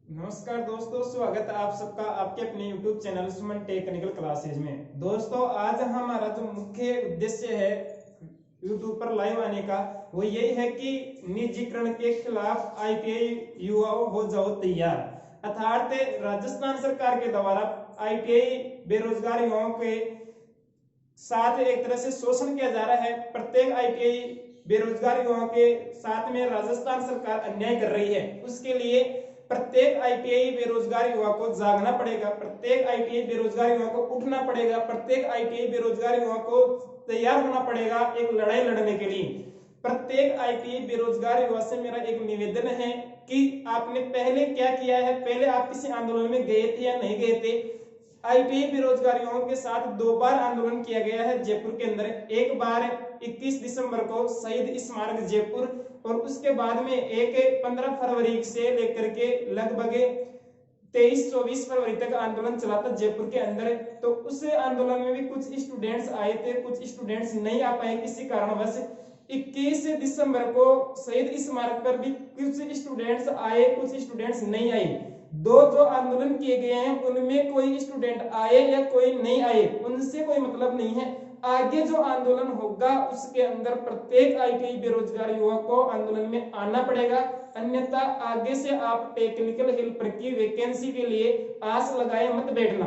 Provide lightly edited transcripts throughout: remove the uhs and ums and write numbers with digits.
नमस्कार दोस्तों, स्वागत है आप सबका आपके अपने YouTube चैनल सुमन टेक्निकल क्लासेज में। दोस्तों, आज हमारा जो मुख्य उद्देश्य है YouTube पर लाइव आने का वो यही है कि निजीकरण के खिलाफ ITI युवाओं हो जाओ तैयार। अर्थात राजस्थान सरकार के द्वारा ITI बेरोजगार युवाओं के साथ एक तरह से शोषण किया जा रहा है। प्रत्येक ITI बेरोजगार युवाओं के साथ में राजस्थान सरकार अन्याय कर रही है। उसके लिए प्रत्येक ITI बेरोजगार युवा को जागना पड़ेगा, प्रत्येक ITI बेरोजगार युवा को उठना पड़ेगा, प्रत्येक ITI बेरोजगार युवा को तैयार होना पड़ेगा एक लड़ाई लड़ने के लिए। प्रत्येक ITI बेरोजगार युवा से मेरा एक निवेदन है कि आपने पहले क्या किया है, पहले आप किसी आंदोलन में गए थे या नहीं गए थे। ITI बेरोजगार युवाओं के साथ 2 बार आंदोलन किया गया है जयपुर के अंदर। एक बार 21 दिसंबर को शहीद स्मारक जयपुर, और उसके बाद में एक 15 फरवरी से लेकर के लगभग 23-24 फरवरी तक आंदोलन चला था जयपुर के अंदर। तो उस आंदोलन में भी कुछ स्टूडेंट्स आए थे, कुछ स्टूडेंट्स नहीं आ पाए किसी कारणवश। 21 दिसंबर को शहीद स्मारक पर भी कुछ स्टूडेंट्स आए, कुछ स्टूडेंट्स नहीं आए। दो जो आंदोलन किए गए हैं उनमें कोई स्टूडेंट आए या कोई नहीं आए उनसे कोई मतलब नहीं है। आगे जो आंदोलन होगा उसके अंदर प्रत्येक ITI बेरोजगार युवा को आंदोलन में आना पड़ेगा, अन्यथा आगे से आप टेक्निकल हेल्पर की वैकेंसी के लिए आस लगाए मत बैठना।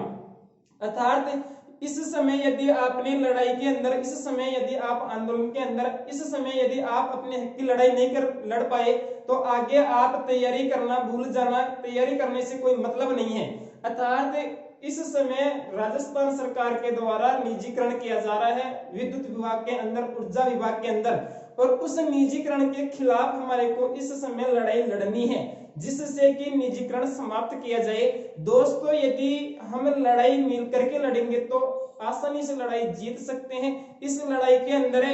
अर्थात इस समय यदि आपने लड़ाई के अंदर, इस समय यदि आप आंदोलन के अंदर, इस समय यदि आप अपने हक की लड़ाई नहीं लड़ पाए तो आगे आप तैयारी करना भूल जाना। तैयारी करने से कोई मतलब नहीं है। अर्थात इस समय राजस्थान सरकार के द्वारा निजीकरण किया जा रहा है विद्युत विभाग के अंदर, ऊर्जा विभाग के अंदर, और उस निजीकरण के खिलाफ हमारे को इस समय लड़ाई लड़नी है जिससे कि निजीकरण समाप्त किया जाए। दोस्तों, यदि हम लड़ाई मिल करके लड़ेंगे तो आसानी से लड़ाई जीत सकते हैं। इस लड़ाई के अंदर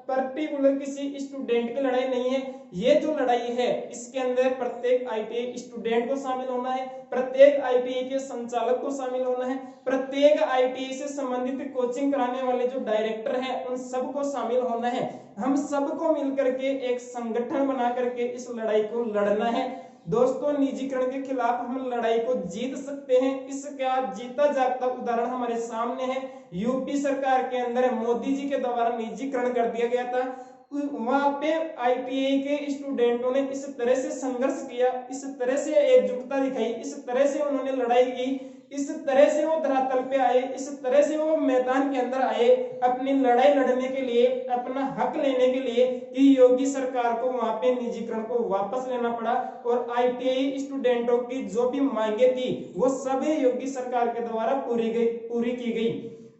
पर्टिकुलर किसी स्टूडेंट की लड़ाई नहीं है। ये जो लड़ाई है इसके अंदर प्रत्येक ITI स्टूडेंट को शामिल होना है, प्रत्येक ITI के संचालक को शामिल होना है, प्रत्येक ITI से संबंधित कोचिंग कराने वाले जो डायरेक्टर हैं उन सबको शामिल होना है। हम सबको मिलकर के एक संगठन बना करके इस लड़ाई को लड़ना है। दोस्तों, निजीकरण के खिलाफ हम लड़ाई को जीत सकते हैं। इसका जीता जागता उदाहरण हमारे सामने है। यूपी सरकार के अंदर मोदी जी के द्वारा निजीकरण कर दिया गया था। वहां पे ITI के स्टूडेंटों ने इस तरह से संघर्ष किया, इस तरह से एकजुटता दिखाई, इस तरह से उन्होंने लड़ाई की, इस तरह से वो धरातल पे आए, इस तरह से वो मैदान के अंदर आए अपनी लड़ाई लड़ने के लिए, अपना हक लेने के लिए, कि योगी सरकार को वहां पे निजीकरण को वापस लेना पड़ा। और ITI स्टूडेंटों की जो भी मांगे थी वो सभी योगी सरकार के द्वारा पूरी की गई।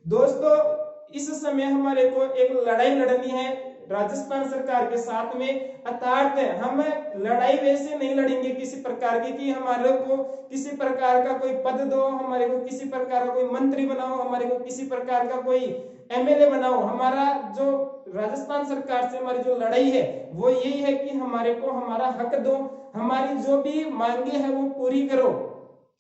दोस्तों, इस समय हमारे को एक लड़ाई लड़नी है राजस्थान सरकार के साथ में। अर्थात हम लड़ाई वैसे नहीं लड़ेंगे किसी प्रकार की कि हमारे को किसी प्रकार का कोई पद दो, हमारे को किसी प्रकार का कोई मंत्री बनाओ, हमारे को किसी प्रकार का कोई MLA बनाओ। हमारा जो राजस्थान सरकार से हमारी जो लड़ाई है वो यही है कि हमारे को हमारा हक दो, हमारी जो भी मांगे हैं वो पूरी करो।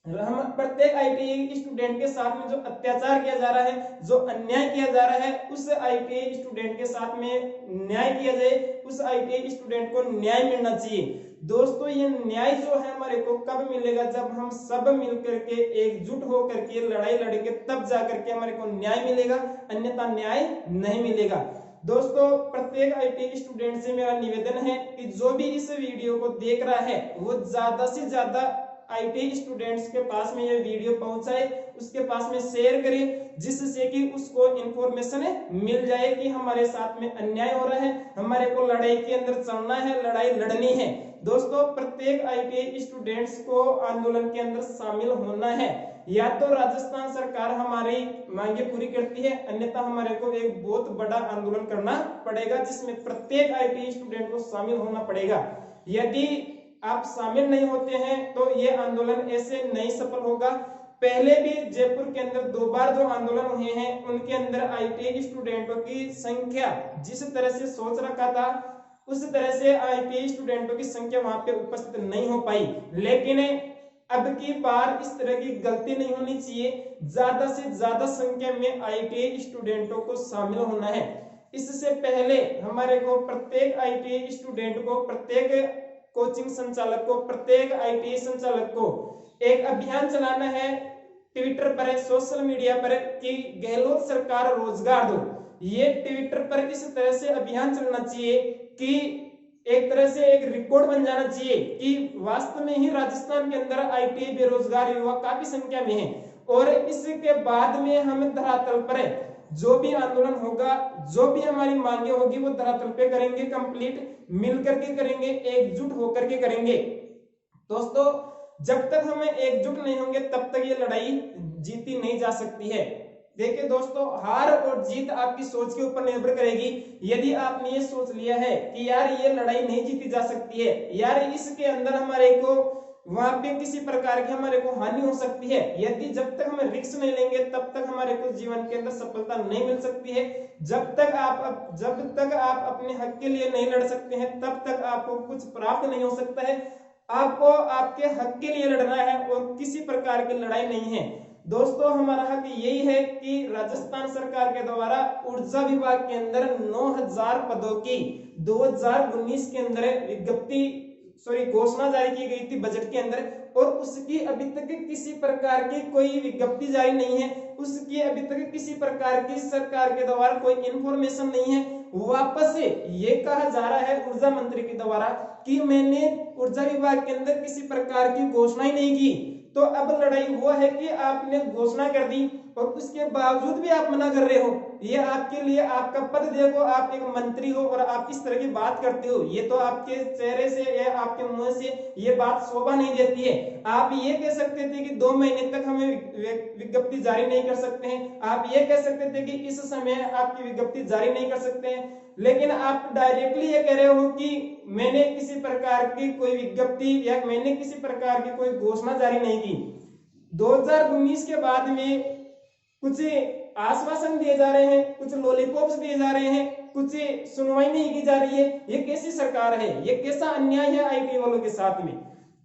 हम प्रत्येक ITI स्टूडेंट के साथ में जो अत्याचार किया जा रहा है, जो अन्याय किया जा रहा है, उस ITI स्टूडेंट के साथ में न्याय किया जाए, उस ITI स्टूडेंट को न्याय मिलना चाहिए। दोस्तों, ये न्याय जो है हमारे को कब मिलेगा, जब हम सब मिलकर के एकजुट होकर के लड़ाई लड़ेंगे, तब जाकर के हमारे को न्याय मिलेगा, अन्यथा न्याय नहीं मिलेगा। दोस्तों, प्रत्येक ITI स्टूडेंट से मेरा निवेदन है कि जो भी इस वीडियो को देख रहा है वो ज्यादा से ज्यादा ITI स्टूडेंट्स के पास में ये वीडियो पहुंचाए, उसके पास में शेयर करे, जिससे कि उसको इंफॉर्मेशन मिल जाए कि हमारे साथ में अन्याय हो रहा है, हमारे को लड़ाई के अंदर चलना है, लड़ाई लड़नी है। दोस्तों, प्रत्येक ITI स्टूडेंट्स को आंदोलन के अंदर शामिल होना है। या तो राजस्थान सरकार हमारी मांगे पूरी करती है, अन्यथा हमारे को एक बहुत बड़ा आंदोलन करना पड़ेगा जिसमें प्रत्येक ITI स्टूडेंट को शामिल होना पड़ेगा। यदि आप शामिल नहीं होते हैं तो ये आंदोलन ऐसे नहीं सफल होगा। पहले भी जयपुर के अंदर 2 बार जो आंदोलन हुए हैं उनके अंदर ITI स्टूडेंटों की संख्या जिस तरह से सोच रखा था उस तरह से ITI स्टूडेंटों की संख्या वहां पे उपस्थित नहीं हो पाई। लेकिन अब की बार इस तरह की गलती नहीं होनी चाहिए, ज्यादा से ज्यादा संख्या में ITI स्टूडेंटों को शामिल होना है। इससे पहले हमारे को प्रत्येक ITI स्टूडेंट को प्रत्येक कोचिंग संचालक को, प्रत्येक आईटीआई संचालक को एक अभियान चलाना है ट्विटर पर, सोशल मीडिया पर कि गहलोत सरकार रोजगार दो। ये ट्विटर पर इस तरह से अभियान चलना चाहिए कि एक तरह से एक रिकॉर्ड बन जाना चाहिए कि वास्तव में ही राजस्थान के अंदर आईटीआई बेरोजगार युवा काफी संख्या में है। और इसके बाद में हम धरातल पर जो भी आंदोलन होगा, जो भी हमारी मांगे होगी वो धरातल पे करेंगे, कंप्लीट मिल करके करेंगे, एकजुट होकर के करेंगे। दोस्तों, जब तक हम एकजुट नहीं होंगे तब तक ये लड़ाई जीती नहीं जा सकती है। देखिए दोस्तों, हार और जीत आपकी सोच के ऊपर निर्भर करेगी। यदि आपने ये सोच लिया है कि यार ये लड़ाई नहीं जीती जा सकती है, यार इसके अंदर हमारे को वहां पे किसी प्रकार की हमारे को हानि हो सकती है, यदि जब तक हम रिस्क नहीं लेंगे तब तक हमारे को जीवन के अंदर सफलता नहीं मिल सकती है। जब तक आप अपने हक के लिए नहीं लड़ सकते हैं तब तक आपको कुछ प्राप्त नहीं हो सकता है। आपको आपके हक के लिए लड़ना है और किसी प्रकार की लड़ाई नहीं है। दोस्तों, हमारा हक यही है कि राजस्थान सरकार के द्वारा ऊर्जा विभाग के अंदर 9000 पदों की 2019 के अंदर घोषणा जारी की गई थी बजट के अंदर, और उसकी अभी तक किसी प्रकार की कोई विज्ञप्ति जारी नहीं है, उसकी अभी तक किसी प्रकार की सरकार के द्वारा कोई इंफॉर्मेशन नहीं है। वापस से ये कहा जा रहा है ऊर्जा मंत्री के द्वारा कि मैंने ऊर्जा विभाग के अंदर किसी प्रकार की घोषणा ही नहीं की। तो अब लड़ाई हुआ है कि आपने घोषणा कर दी और उसके बावजूद भी आप मना कर रहे हो। ये आपके लिए, आपका पद देखो, आप एक मंत्री हो और आप इस तरह की बात करते हो, ये तो आपके चेहरे से या आपके मुंह से ये बात शोभा नहीं देती है। आप ये कह सकते थे कि 2 महीने तक हमें विज्ञप्ति जारी नहीं कर सकते हैं, आप ये कह सकते थे कि इस समय आपकी विज्ञप्ति जारी नहीं कर सकते हैं, लेकिन आप डायरेक्टली ये कह रहे हो कि मैंने किसी प्रकार की कोई विज्ञप्ति या मैंने किसी प्रकार की कोई घोषणा जारी नहीं की। 2019 के बाद में कुछ आश्वासन दिए जा रहे हैं, कुछ लॉलीपॉप्स दिए जा रहे हैं, कुछ सुनवाई नहीं की जा रही है। ये कैसी सरकार है, ये कैसा अन्याय है आईटीआई वालों के साथ में।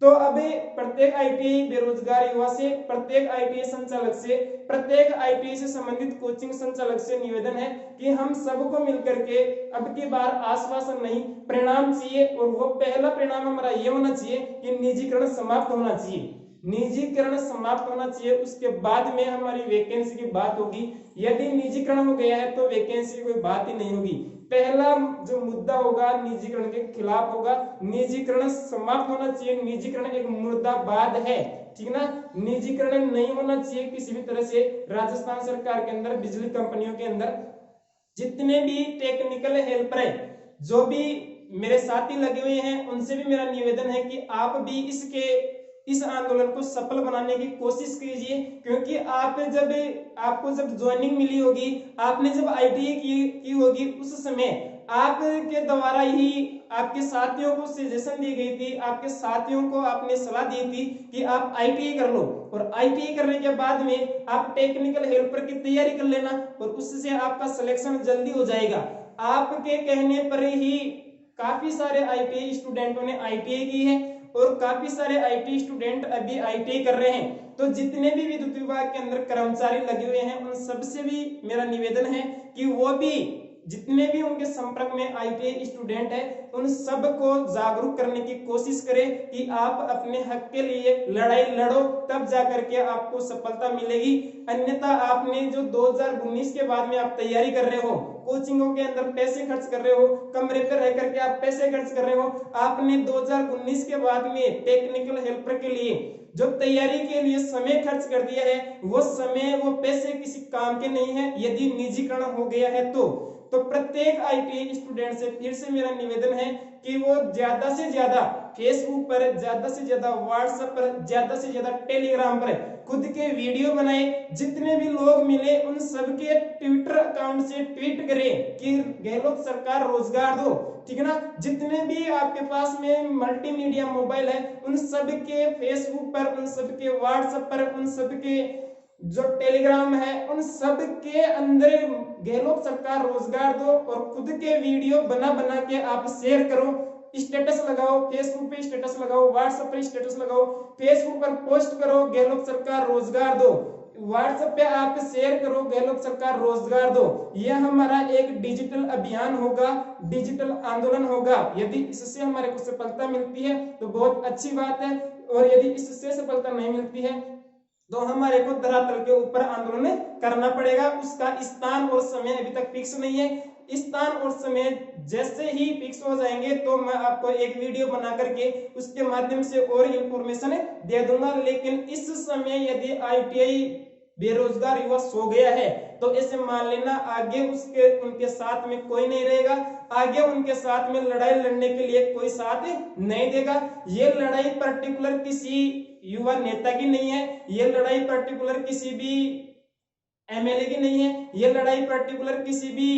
तो अब प्रत्येक आईटीआई बेरोजगार युवा से, प्रत्येक आईटीआई संचालक से, प्रत्येक आईटीआई से संबंधित कोचिंग संचालक से निवेदन है कि हम सबको मिलकर के अब की बार आश्वासन नहीं, परिणाम चाहिए। और वो पहला परिणाम हमारा ये होना चाहिए कि निजीकरण समाप्त होना चाहिए, निजीकरण समाप्त होना चाहिए। उसके बाद में हमारी वैकेंसी की बात होगी। यदि निजीकरण हो गया है तो वैकेंसी की कोई बात ही नहीं होगी। पहला जो मुद्दा होगा निजीकरण के खिलाफ होगा, निजीकरण समाप्त होना चाहिए। निजीकरण एक मुर्दाबाद है, ठीक ना। निजीकरण नहीं होना चाहिए किसी भी तरह से। राजस्थान सरकार के अंदर बिजली कंपनियों के अंदर जितने भी टेक्निकल हेल्पर है, जो भी मेरे साथी लगे हुए हैं, उनसे भी मेरा निवेदन है कि आप भी इस आंदोलन को सफल बनाने की कोशिश कीजिए। क्योंकि आपको जब ज्वाइनिंग मिली होगी, आपने जब आईटीआई की होगी, उस समय आपके द्वारा ही आपके साथियों को सजेशन दी गई थी, आपके साथियों को आपने सलाह दी थी कि आप आईटीआई कर लो, और आईटीआई करने के बाद में आप टेक्निकल हेल्पर की तैयारी कर लेना और उससे आपका सिलेक्शन जल्दी हो जाएगा। आपके कहने पर ही काफी सारे आईटीआई स्टूडेंटों ने आईटीआई की है और काफी सारे आईटी स्टूडेंट अभी आईटीआई कर रहे हैं। तो जितने भी विद्युत विभाग के अंदर कर्मचारी लगे हुए हैं, उन सबसे भी मेरा निवेदन है कि वो भी जितने भी उनके संपर्क में आईटीआई स्टूडेंट है, उन सबको जागरूक करने की कोशिश करें कि आप अपने हक के लिए लड़ाई लड़ो, तब जाकर के आपको सफलता मिलेगी। अन्यथा आपने जो 2019 के बाद में आप तैयारी कर रहे हो, कोचिंगों के अंदर पैसे खर्च कर रहे हो, कमरे पर रह करके आप पैसे खर्च कर रहे हो, आपने 2019 के बाद में टेक्निकल हेल्पर के लिए जो तैयारी के लिए समय खर्च कर दिया है, वो समय, वो पैसे किसी काम के नहीं है। यदि निजीकरण हो गया है तो प्रत्येक आईटीआई स्टूडेंट से फिर से मेरा निवेदन है कि वो ज्यादा से ज्यादा फेसबुक पर, ज्यादा से ज्यादा व्हाट्सएप पर, ज्यादा से ज्यादा टेलीग्राम पर खुद के वीडियो बनाए। जितने भी लोग मिले उन सबके ट्विटर अकाउंट से ट्वीट करें कि गहलोत सरकार रोजगार दो, ठीक है ना। जितने भी आपके पास में मल्टीमीडिया मोबाइल है, उन सबके फेसबुक पर, उन सबके व्हाट्सएप पर, उन सबके जो टेलीग्राम है, उन सब के अंदर गहलोत सरकार रोजगार दो और खुद के वीडियो बना बना के आप शेयर करो, स्टेटस लगाओ, फेसबुक पे स्टेटस लगाओ, व्हाट्सएप पे स्टेटस लगाओ, फेसबुक पर पोस्ट करो, गहलोत सरकार रोजगार दो। व्हाट्सएप पे आप शेयर करो गहलोत सरकार रोजगार दो। यह हमारा एक डिजिटल अभियान होगा, डिजिटल आंदोलन होगा। यदि इससे हमारे को सफलता मिलती है तो बहुत अच्छी बात है, और यदि इससे सफलता नहीं मिलती है तो हमारे को धरातल के ऊपर आंदोलन करना पड़ेगा। उसका स्थान और समय अभी तक फिक्स नहीं है। स्थान और समय जैसे ही फिक्स हो जाएंगे तो मैं आपको एक वीडियो बना करके उसके माध्यम से और इंफॉर्मेशन दे दूंगा। लेकिन इस समय यदि ITI बेरोजगार युवा सो गया है तो ऐसे मान लेना आगे उनके साथ में कोई नहीं रहेगा, आगे उनके साथ में लड़ाई लड़ने के लिए कोई साथ नहीं देगा। ये लड़ाई पर्टिकुलर किसी युवा नेता की नहीं है, ये लड़ाई पर्टिकुलर किसी भी MLA की नहीं है, ये लड़ाई पर्टिकुलर किसी भी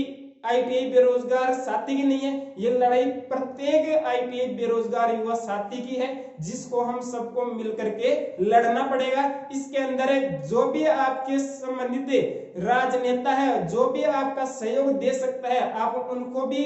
ITI बेरोजगार साथी की नहीं है, ये लड़ाई प्रत्येक ITI बेरोजगार युवा साथी की है, जिसको हम सबको मिलकर के लड़ना पड़ेगा। इसके अंदर जो भी आपके संबंधित राजनेता है, जो भी आपका सहयोग दे सकता है, आप उनका भी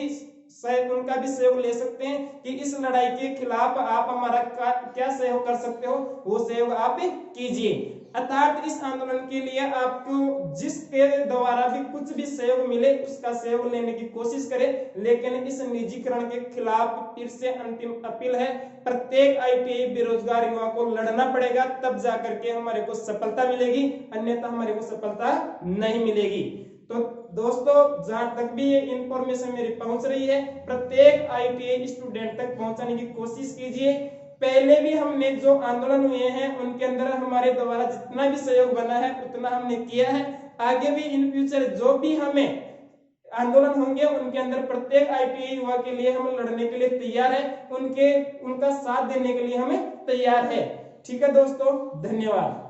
सहयोग ले सकते हैं कि इस लड़ाई के खिलाफ आप हमारा क्या सहयोग कर सकते हो, वो सहयोग आप कीजिए। अर्थात इस आंदोलन के लिए आपको जिसके द्वारा भी कुछ भी सहयोग मिले उसका सहयोग लेने की कोशिश करें। लेकिन इस निजीकरण के खिलाफ फिर से अंतिम अपील है, प्रत्येक ITI बेरोजगार युवा को लड़ना पड़ेगा, तब जाकर के हमारे को सफलता मिलेगी, अन्यथा हमारे को सफलता नहीं मिलेगी। तो दोस्तों, जहां तक भी ये इंफॉर्मेशन मेरी पहुंच रही है, प्रत्येक ITI स्टूडेंट तक पहुंचाने की कोशिश कीजिए। पहले भी हमने जो आंदोलन हुए हैं उनके अंदर हमारे द्वारा जितना भी सहयोग बना है उतना हमने किया है। आगे भी इन फ्यूचर जो भी हमें आंदोलन होंगे उनके अंदर प्रत्येक ITI युवा के लिए हम लड़ने के लिए तैयार है, उनका साथ देने के लिए हमें तैयार है। ठीक है दोस्तों, धन्यवाद।